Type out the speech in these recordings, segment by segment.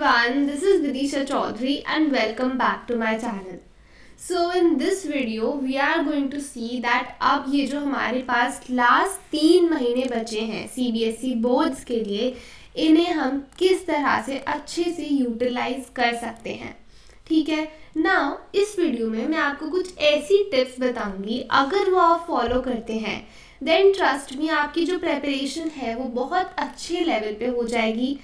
everyone, this is Vidisha Chaudhary and welcome back to my channel. So in this video we are going to see that अब ये जो हमारे पास last 3 महीने बचे हैं CBSE boards के लिए, इन्हें हम किस तरह से अच्छे से यूटिलाइज कर सकते हैं. ठीक है. नाउ इस वीडियो में मैं आपको कुछ ऐसी टिप्स बताऊंगी, अगर वो आप फॉलो करते हैं देन ट्रस्ट मी आपकी जो प्रेपरेशन है वो बहुत अच्छे लेवल पे हो जाएगी.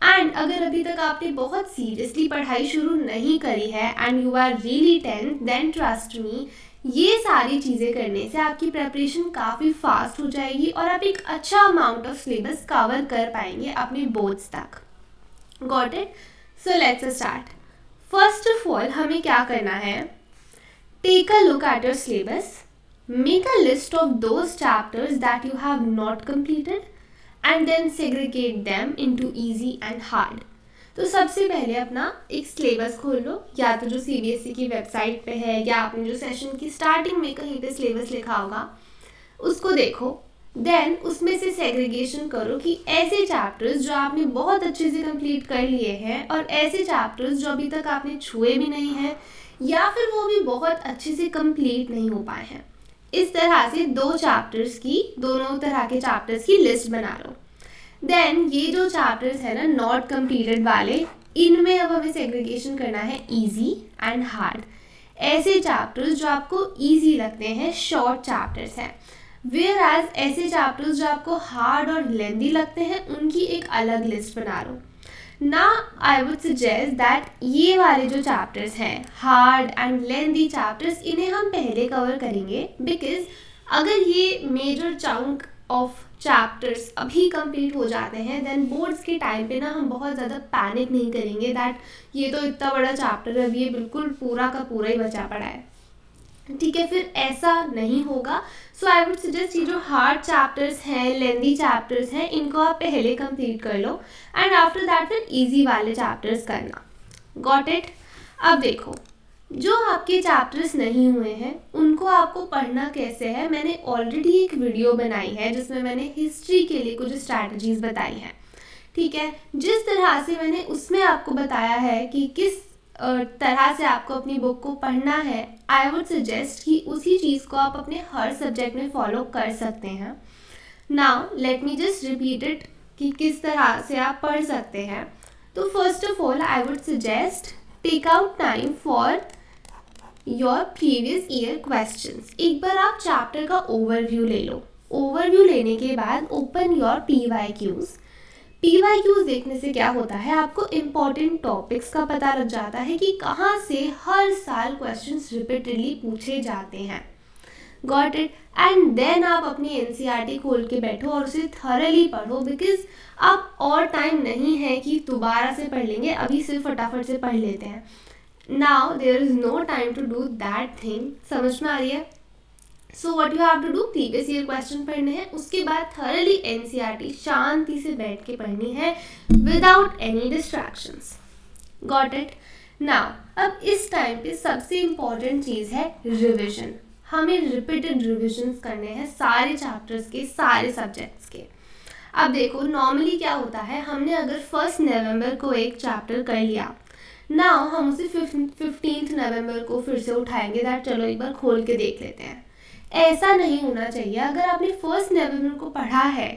एंड अगर अभी तक आपने बहुत सीरियसली पढ़ाई शुरू नहीं करी है and you are really tense, then trust me ये सारी चीज़ें करने से आपकी प्रेपरेशन काफ़ी फास्ट हो जाएगी और आप एक अच्छा अमाउंट ऑफ सिलेबस कवर कर पाएंगे अपने बोर्ड्स तक. Got it. So let's start. First of all हमें क्या करना है, take a look at your syllabus, make a list of those chapters that you have not completed and then segregate them into easy and hard. तो सबसे पहले अपना एक syllabus खोल लो, या तो जो CBSE की वेबसाइट पे है या आपने जो सेशन की स्टार्टिंग में कहीं पे सिलेबस लिखा होगा उसको देखो. देन उसमें से सेग्रीगेशन करो कि ऐसे चैप्टर्स जो आपने बहुत अच्छे से कंप्लीट कर लिए हैं और ऐसे चैप्टर्स जो अभी तक आपने छुए भी नहीं हैं या फिर वो भी बहुत अच्छे से कंप्लीट नहीं हो पाए हैं. इस तरह से दोनों तरह के चैप्टर्स की लिस्ट बना लो. देन ये जो चैप्टर्स है ना नॉट कंप्लीटेड वाले, इनमें अब हमें सेग्रीगेशन करना है इजी एंड हार्ड. ऐसे चैप्टर्स जो आपको इजी लगते हैं शॉर्ट चैप्टर्स हैं, वेयर एज ऐसे चैप्टर्स जो आपको हार्ड और लेंदी लगते हैं उनकी एक अलग लिस्ट बना लो. ना आई वुड सजेस्ट दैट ये वाले जो चैप्टर्स हैं हार्ड एंड लेंदी चैप्टर्स, इन्हें हम पहले कवर करेंगे, बिकॉज अगर ये मेजर चंक ऑफ चैप्टर्स अभी कंप्लीट हो जाते हैं देन बोर्ड्स के टाइम पे ना हम बहुत ज़्यादा पैनिक नहीं करेंगे दैट ये तो इतना बड़ा चैप्टर है, अभी ये बिल्कुल पूरा का पूरा ही बचा पड़ा है. ठीक है, फिर ऐसा नहीं होगा. सो आई वुड सजेस्ट ये जो हार्ड चैप्टर्स हैं, लेंदी चैप्टर्स हैं, इनको आप पहले कंप्लीट कर लो एंड आफ्टर दैट फिर इजी वाले चैप्टर्स करना. Got it. अब देखो, जो आपके चैप्टर्स नहीं हुए हैं उनको आपको पढ़ना कैसे है, मैंने ऑलरेडी एक वीडियो बनाई है जिसमें मैंने हिस्ट्री के लिए कुछ स्ट्रैटेजीज बताई हैं. ठीक है, जिस तरह से मैंने उसमें आपको बताया है कि किस तरह से आपको अपनी बुक को पढ़ना है, आई वुड सजेस्ट कि उसी चीज़ को आप अपने हर सब्जेक्ट में फॉलो कर सकते हैं. Now let me just repeat it कि किस तरह से आप पढ़ सकते हैं. तो first of all I would suggest take out time for your previous year questions. एक बार आप चैप्टर का ओवरव्यू ले लो. ओवरव्यू लेने के बाद ओपन योर PYQs. PYQs देखने से क्या होता है, आपको इम्पॉर्टेंट टॉपिक्स का पता लग जाता है कि कहाँ से हर साल क्वेश्चंस रिपीटेडली पूछे जाते हैं. Got it. एंड देन आप अपनी NCERT खोल के बैठो और उसे थॉरली पढ़ो, बिकॉज अब और टाइम नहीं है कि दोबारा से पढ़ लेंगे, अभी सिर्फ फटाफट से पढ़ लेते हैं. Now there is no time to do that thing. समझ में आ रही है. So what you have to do, previous year question पढ़ने हैं, उसके बाद थॉरली NCERT शांति से बैठ के पढ़नी है without any distractions. Got it. Now अब इस टाइम पे सबसे इम्पॉर्टेंट चीज़ है रिविजन. हमें रिपीटेड रिविजन्स करने हैं सारे चैप्टर्स के, सारे सब्जेक्ट्स के. अब देखो नॉर्मली क्या होता है, हमने अगर 1 नवंबर को एक चैप्टर कर लिया, नाउ हम उसे 15 नवंबर को फिर से उठाएंगे दैट चलो एक बार खोल के देख लेते हैं. ऐसा नहीं होना चाहिए. अगर आपने 1 नवंबर को पढ़ा है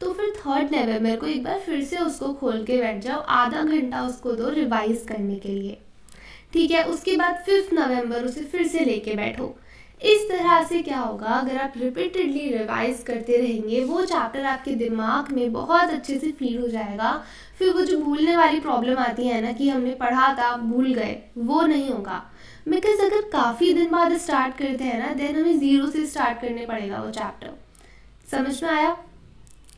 तो फिर 3 नवंबर को एक बार फिर से उसको खोल के बैठ जाओ, आधा घंटा उसको दो रिवाइज करने के लिए. ठीक है, उसके बाद 5 नवंबर उसे फिर से लेके बैठो. इस तरह से क्या होगा, अगर आप रिपीटेडली रिवाइज करते रहेंगे वो चैप्टर आपके दिमाग में बहुत अच्छे से फीड हो जाएगा. फिर वो जो भूलने वाली प्रॉब्लम आती है ना कि हमने पढ़ा था भूल गए, वो नहीं होगा. बिकॉज अगर काफ़ी दिन बाद स्टार्ट करते हैं ना देन हमें 0 से स्टार्ट करने पड़ेगा वो चैप्टर. समझ में आया.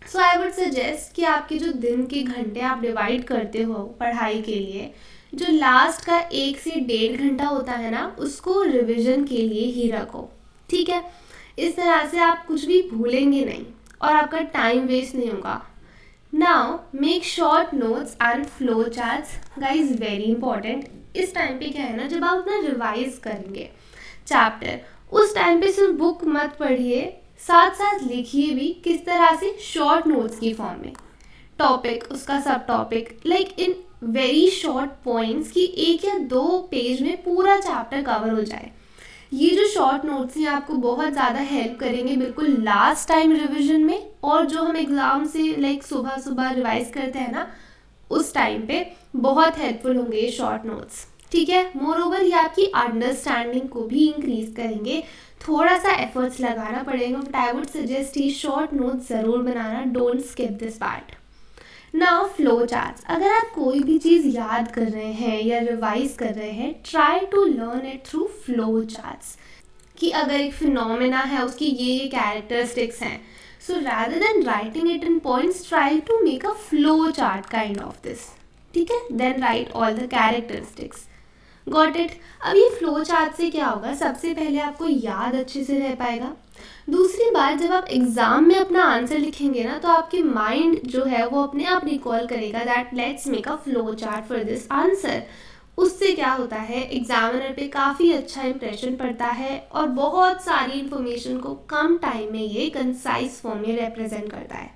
सो आई वुड सजेस्ट कि आपके जो दिन के घंटे आप डिवाइड करते हो पढ़ाई के लिए, जो लास्ट का 1 से 1.5 घंटा होता है ना उसको रिवीजन के लिए ही रखो. ठीक है, इस तरह से आप कुछ भी भूलेंगे नहीं और आपका टाइम वेस्ट नहीं होगा. Now make short notes and flow charts. Guys very important. इस टाइम पे क्या है ना, जब आप ना रिवाइज करेंगे चैप्टर उस टाइम पे सिर्फ बुक मत पढ़िए, साथ साथ लिखिए भी. किस तरह से, शॉर्ट नोट्स की फॉर्म में. टॉपिक, उसका सब topic, like in very short points कि 1 या 2 पेज में पूरा चैप्टर कवर हो जाए। ये जो शॉर्ट नोट्स हैं आपको बहुत ज़्यादा हेल्प करेंगे बिल्कुल लास्ट टाइम रिवीजन में, और जो हम एग्ज़ाम से लाइक सुबह सुबह रिवाइज करते हैं ना, उस टाइम पे बहुत हेल्पफुल होंगे ये शॉर्ट नोट्स। ठीक है, मोर ओवर ये आपकी अंडरस्टैंडिंग को भी इंक्रीज करेंगे। थोड़ा सा एफर्ट्स लगाना पड़ेगा, बट आई वुड सजेस्ट ये शॉर्ट नोट्स ज़रूर बनाना, don't skip this part. Now flow charts, अगर आप कोई भी चीज़ याद कर रहे हैं या रिवाइज कर रहे हैं, try to learn it through flow charts. कि अगर एक फिनोमेना है, उसकी ये कैरेक्टरिस्टिक्स हैं, so rather than writing it in points, try to make a flow chart kind of this. ठीक है, then write all the characteristics. Got it. अब ये फ्लो चार्ट से क्या होगा, सबसे पहले आपको याद अच्छे से रह पाएगा। दूसरी बात, जब आप एग्जाम में अपना आंसर लिखेंगे ना, तो आपके माइंड जो है वो अपने आप रिकॉल करेगा that let's make a flow chart for this answer. उससे क्या होता है, एग्जामिनर पे काफ़ी अच्छा इंप्रेशन पड़ता है और बहुत सारी इंफॉर्मेशन को कम टाइम में ये कंसाइज फॉर्म में रिप्रेजेंट करता है।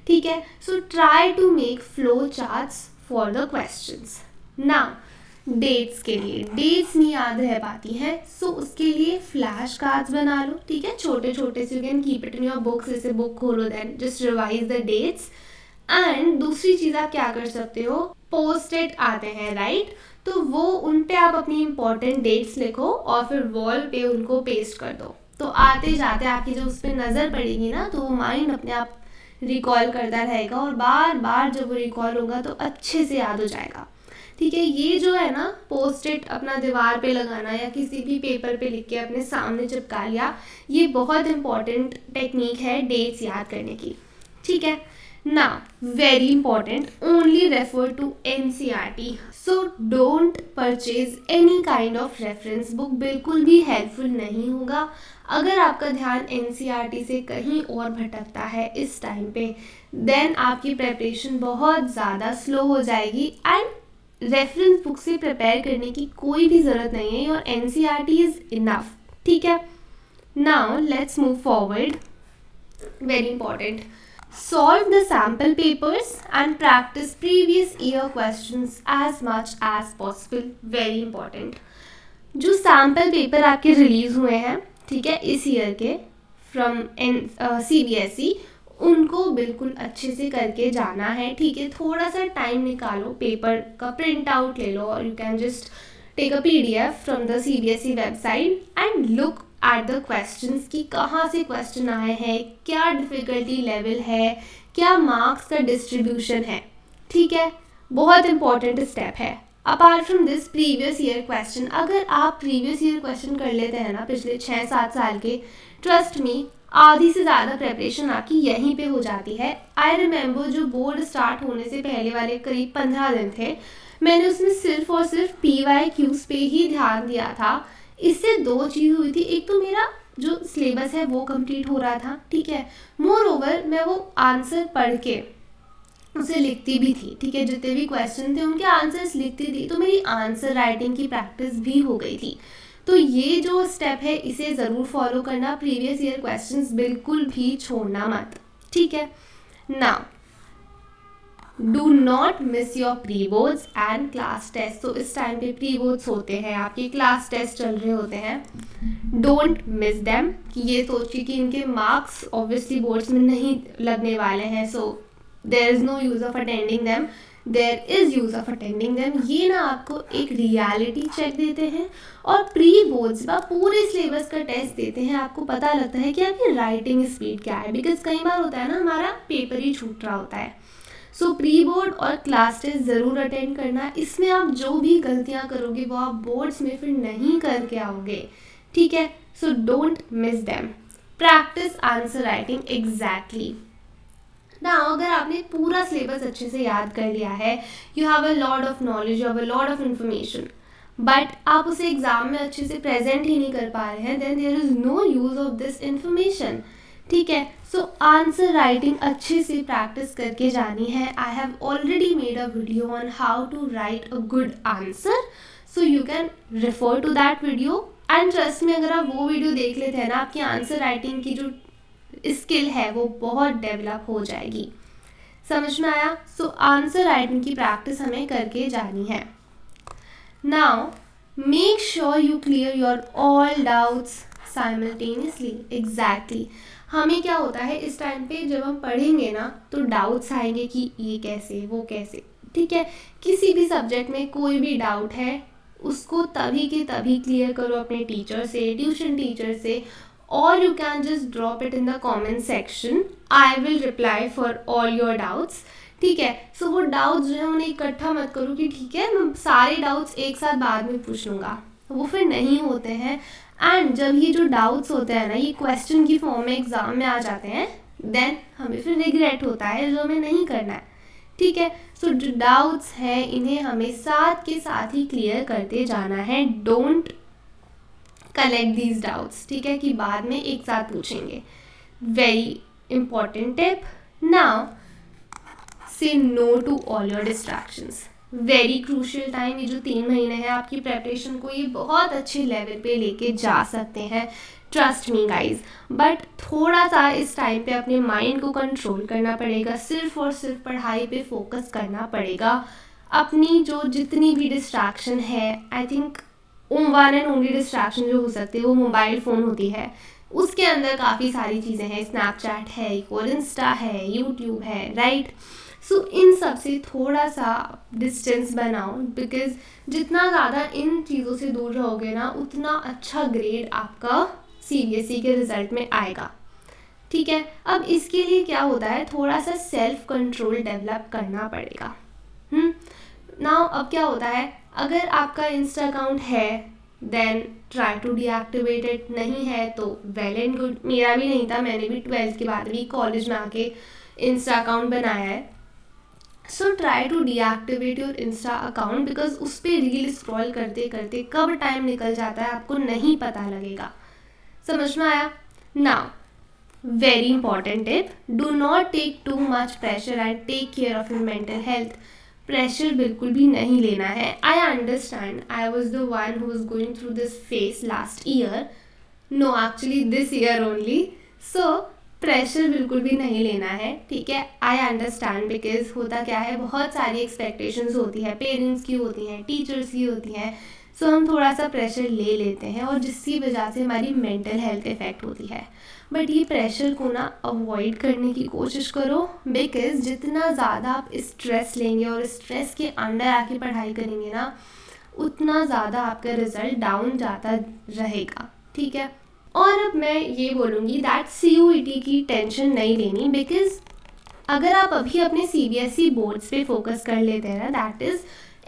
ठीक है, so try to make flow charts for the questions. Now dates के लिए, डेट्स नहीं याद रह पाती हैं, सो उसके लिए फ्लैश कार्ड्स बना लो। ठीक है, छोटे छोटे से, you can keep it in your books, जैसे बुक खोलो then just revise the dates. And दूसरी चीज़ आप क्या कर सकते हो, पोस्ट इट आते हैं राइट, तो वो उन पे आप अपनी इंपॉर्टेंट डेट्स लिखो और फिर वॉल पे उनको पेस्ट कर दो। तो आते जाते आपकी जब उस पर नज़र पड़ेगी ना, तो वो माइंड अपने आप रिकॉल करता रहेगा, और बार बार जब वो रिकॉल होगा तो अच्छे से याद हो जाएगा। ठीक है, ये जो है ना, पोस्ट इट अपना दीवार पे लगाना या किसी भी पेपर पे लिख के अपने सामने चिपका लिया, ये बहुत इंपॉर्टेंट टेक्निक है डेट्स याद करने की। ठीक है, ना very important, only refer to NCERT, so don't purchase any kind of reference book, बिल्कुल भी हेल्पफुल नहीं होगा। अगर आपका ध्यान NCERT से कहीं और भटकता है इस टाइम पे, देन आपकी प्रिपरेशन बहुत ज़्यादा स्लो हो जाएगी, एंड रेफरेंस बुक से प्रिपेयर करने की कोई भी ज़रूरत नहीं है, और NCERT इज़ इनफ। ठीक है, now let's move forward. Very important, solve the sample papers and practice previous year questions as much as possible. Very important. जो सैम्पल पेपर आपके रिलीज हुए हैं, ठीक है, इस ईयर के फ्रॉम CBSE, उनको बिल्कुल अच्छे से करके जाना है। ठीक है, थोड़ा सा टाइम निकालो, पेपर का प्रिंट आउट ले लो, और you can just take a PDF from the CBSE website and look at the questions कि कहाँ से क्वेश्चन आए हैं, क्या डिफ़िकल्टी लेवल है, क्या मार्क्स का डिस्ट्रीब्यूशन है। ठीक है, बहुत इंपॉर्टेंट स्टेप है। Apart from this, previous year question, अगर आप प्रीवियस ईयर क्वेश्चन कर लेते हैं ना पिछले 6-7 साल के, ट्रस्ट मी आधी से ज़्यादा प्रेपरेशन आपकी यहीं पे हो जाती है। आई रिमेंबर जो बोर्ड स्टार्ट होने से पहले वाले करीब 15 दिन थे, मैंने उसमें सिर्फ और सिर्फ PYQs पे ही ध्यान दिया था। इससे 2 चीज़ हुई थी, एक तो मेरा जो सिलेबस है वो कंप्लीट हो रहा था, ठीक है, मोर ओवर मैं वो आंसर पढ़ के उसे लिखती भी थी। ठीक है, जितने भी क्वेश्चन थे उनके आंसर्स लिखती थी, तो मेरी आंसर राइटिंग की प्रैक्टिस भी हो गई थी। तो ये जो स्टेप है इसे ज़रूर फॉलो करना, प्रीवियस ईयर क्वेश्चंस बिल्कुल भी छोड़ना मत। ठीक है, now do not miss your pre boards and class test. तो इस टाइम पे प्री बोर्ड्स होते हैं, आपके क्लास टेस्ट चल रहे होते हैं, डोंट मिस देम। कि ये सोचिए कि इनके मार्क्स ऑब्वियसली बोर्ड्स में नहीं लगने वाले हैं, so there is no use of attending them, there is use of attending them. ये ना आपको एक रियलिटी चेक देते हैं, और प्री बोर्ड्स का पूरे सिलेबस का टेस्ट देते हैं, आपको पता लगता है कि आपकी राइटिंग स्पीड क्या है, बिकॉज कई बार होता है ना हमारा पेपर ही छूट रहा होता है। सो प्री बोर्ड और क्लास टेस्ट ज़रूर अटेंड करना, इसमें आप जो भी गलतियां करोगे वो आप बोर्ड्स में फिर नहीं करके आओगे। ठीक है, so don't miss them, practice answer writing exactly. ना अगर आपने पूरा सिलेबस अच्छे से याद कर लिया है, you have a lot of knowledge, you have a lot of information, but आप उसे एग्जाम में अच्छे से प्रेजेंट ही नहीं कर पा रहे हैं, then there is no use of this information. ठीक है, सो आंसर राइटिंग अच्छे से प्रैक्टिस करके जानी है। I have already made a video on how to write a good answer, so you can refer to that video, and trust में अगर आप वो वीडियो देख लेते हैं ना, आपकी आंसर राइटिंग की जो स्किल है वो बहुत डेवलप हो जाएगी। समझ में आया? सो आंसर राइटिंग की प्रैक्टिस हमें करके जानी है. Now make sure you clear your all doubts simultaneously. Exactly. हमें क्या होता है इस टाइम पे जब हम पढ़ेंगे ना तो डाउट्स आएंगे कि ये कैसे वो कैसे. ठीक है, किसी भी सब्जेक्ट में कोई भी डाउट है उसको तभी के तभी क्लियर करो अपने टीचर से, ट्यूशन टीचर से, और you can just drop it in the comment section. I will reply for all your doubts. ठीक है, सो वो डाउट्स जो है उन्हें इकट्ठा मत करो कि ठीक है मैं सारे डाउट्स एक साथ बाद में पूछ लूँगा, वो फिर नहीं होते हैं. एंड जब ये जो डाउट्स होते हैं ना ये क्वेश्चन की फॉर्म में एग्जाम में आ जाते हैं, देन हमें फिर रिग्रेट होता है जो हमें नहीं करना है. ठीक है, सो जो डाउट्स हैं इन्हें हमें साथ के साथ ही क्लियर करते जाना है. Don't collect these doubts. ठीक है, कि बाद में एक साथ पूछेंगे. Very important tip. Now say no to all your distractions. Very crucial time. ये जो 3 महीने हैं आपकी प्रेपरेशन को ये बहुत अच्छे लेवल पे लेके जा सकते हैं, ट्रस्ट मी गाइज. बट थोड़ा सा इस टाइम पे अपने माइंड को कंट्रोल करना पड़ेगा. सिर्फ और सिर्फ पढ़ाई पे फोकस करना पड़ेगा. अपनी जो जितनी भी डिस्ट्रैक्शन है, I think one and only distraction जो हो सकती है वो मोबाइल फ़ोन होती है. उसके अंदर काफ़ी सारी चीज़ें हैं. स्नैपचैट है, एक और इंस्टा है, यूट्यूब है, राइट. सो इन सब से थोड़ा सा डिस्टेंस बनाओ, बिकॉज जितना ज़्यादा इन चीज़ों से दूर रहोगे ना उतना अच्छा ग्रेड आपका CBSE के रिज़ल्ट में आएगा. ठीक है, अब इसके लिए क्या होता है थोड़ा सा सेल्फ कंट्रोल डेवलप करना पड़ेगा. नाउ अब क्या होता है, अगर आपका इंस्टा अकाउंट है then try to deactivate it. नहीं है तो वेल एंड गुड. मेरा भी नहीं था, मैंने भी 12th के बाद भी कॉलेज में आके इंस्टा अकाउंट बनाया है. So try to deactivate your insta account, because उस पर रील स्क्रॉल करते करते कब टाइम निकल जाता है आपको नहीं पता लगेगा. समझ में आया? Now very important tip. Do not take too much pressure and take care of your mental health. Pressure बिल्कुल भी नहीं लेना है. I understand, I was the one who was going through this phase last year. No, actually this year only. So pressure बिल्कुल भी नहीं लेना है. ठीक है, आई अंडरस्टैंड, बिकॉज होता क्या है बहुत सारी एक्सपेक्टेशंस होती है, पेरेंट्स की होती हैं, टीचर्स की होती हैं. सो हम थोड़ा सा प्रेशर ले लेते हैं और जिसकी वजह से हमारी मेंटल हेल्थ इफ़ेक्ट होती है. बट ये प्रेशर को ना अवॉइड करने की कोशिश करो, बिकॉज जितना ज़्यादा आप स्ट्रेस लेंगे और स्ट्रेस के अंडर आके पढ़ाई करेंगे ना उतना ज़्यादा आपका रिजल्ट डाउन जाता रहेगा. ठीक है, और अब मैं ये बोलूँगी दैट CUET की टेंशन नहीं लेनी, बिकॉज अगर आप अभी अपने CBSE बोर्ड्स पे फोकस कर लेते हैं ना, दैट इज़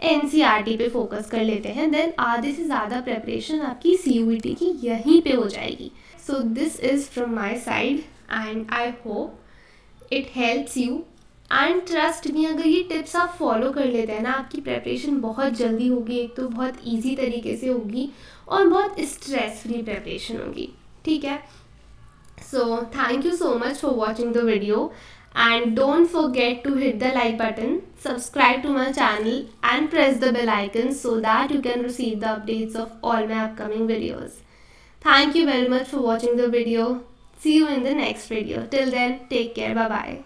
NCERT पे फोकस कर लेते हैं, देन आधे से ज़्यादा प्रेपरेशन आपकी CUET की यहीं पे हो जाएगी. So this is from my side and I hope it helps you. And trust me, अगर ये टिप्स आप फॉलो कर लेते हैं ना आपकी प्रेपरेशन बहुत जल्दी होगी. एक तो बहुत ईजी तरीके से होगी और बहुत स्ट्रेस फ्री प्रेपरेशन होगी. ठीक है, so thank you so much for watching the video and don't forget to hit the like button, subscribe to my channel and press the bell icon so that you can receive the updates of all my upcoming videos. Thank you very much for watching the video. See you in the next video. Till then, take care. Bye bye.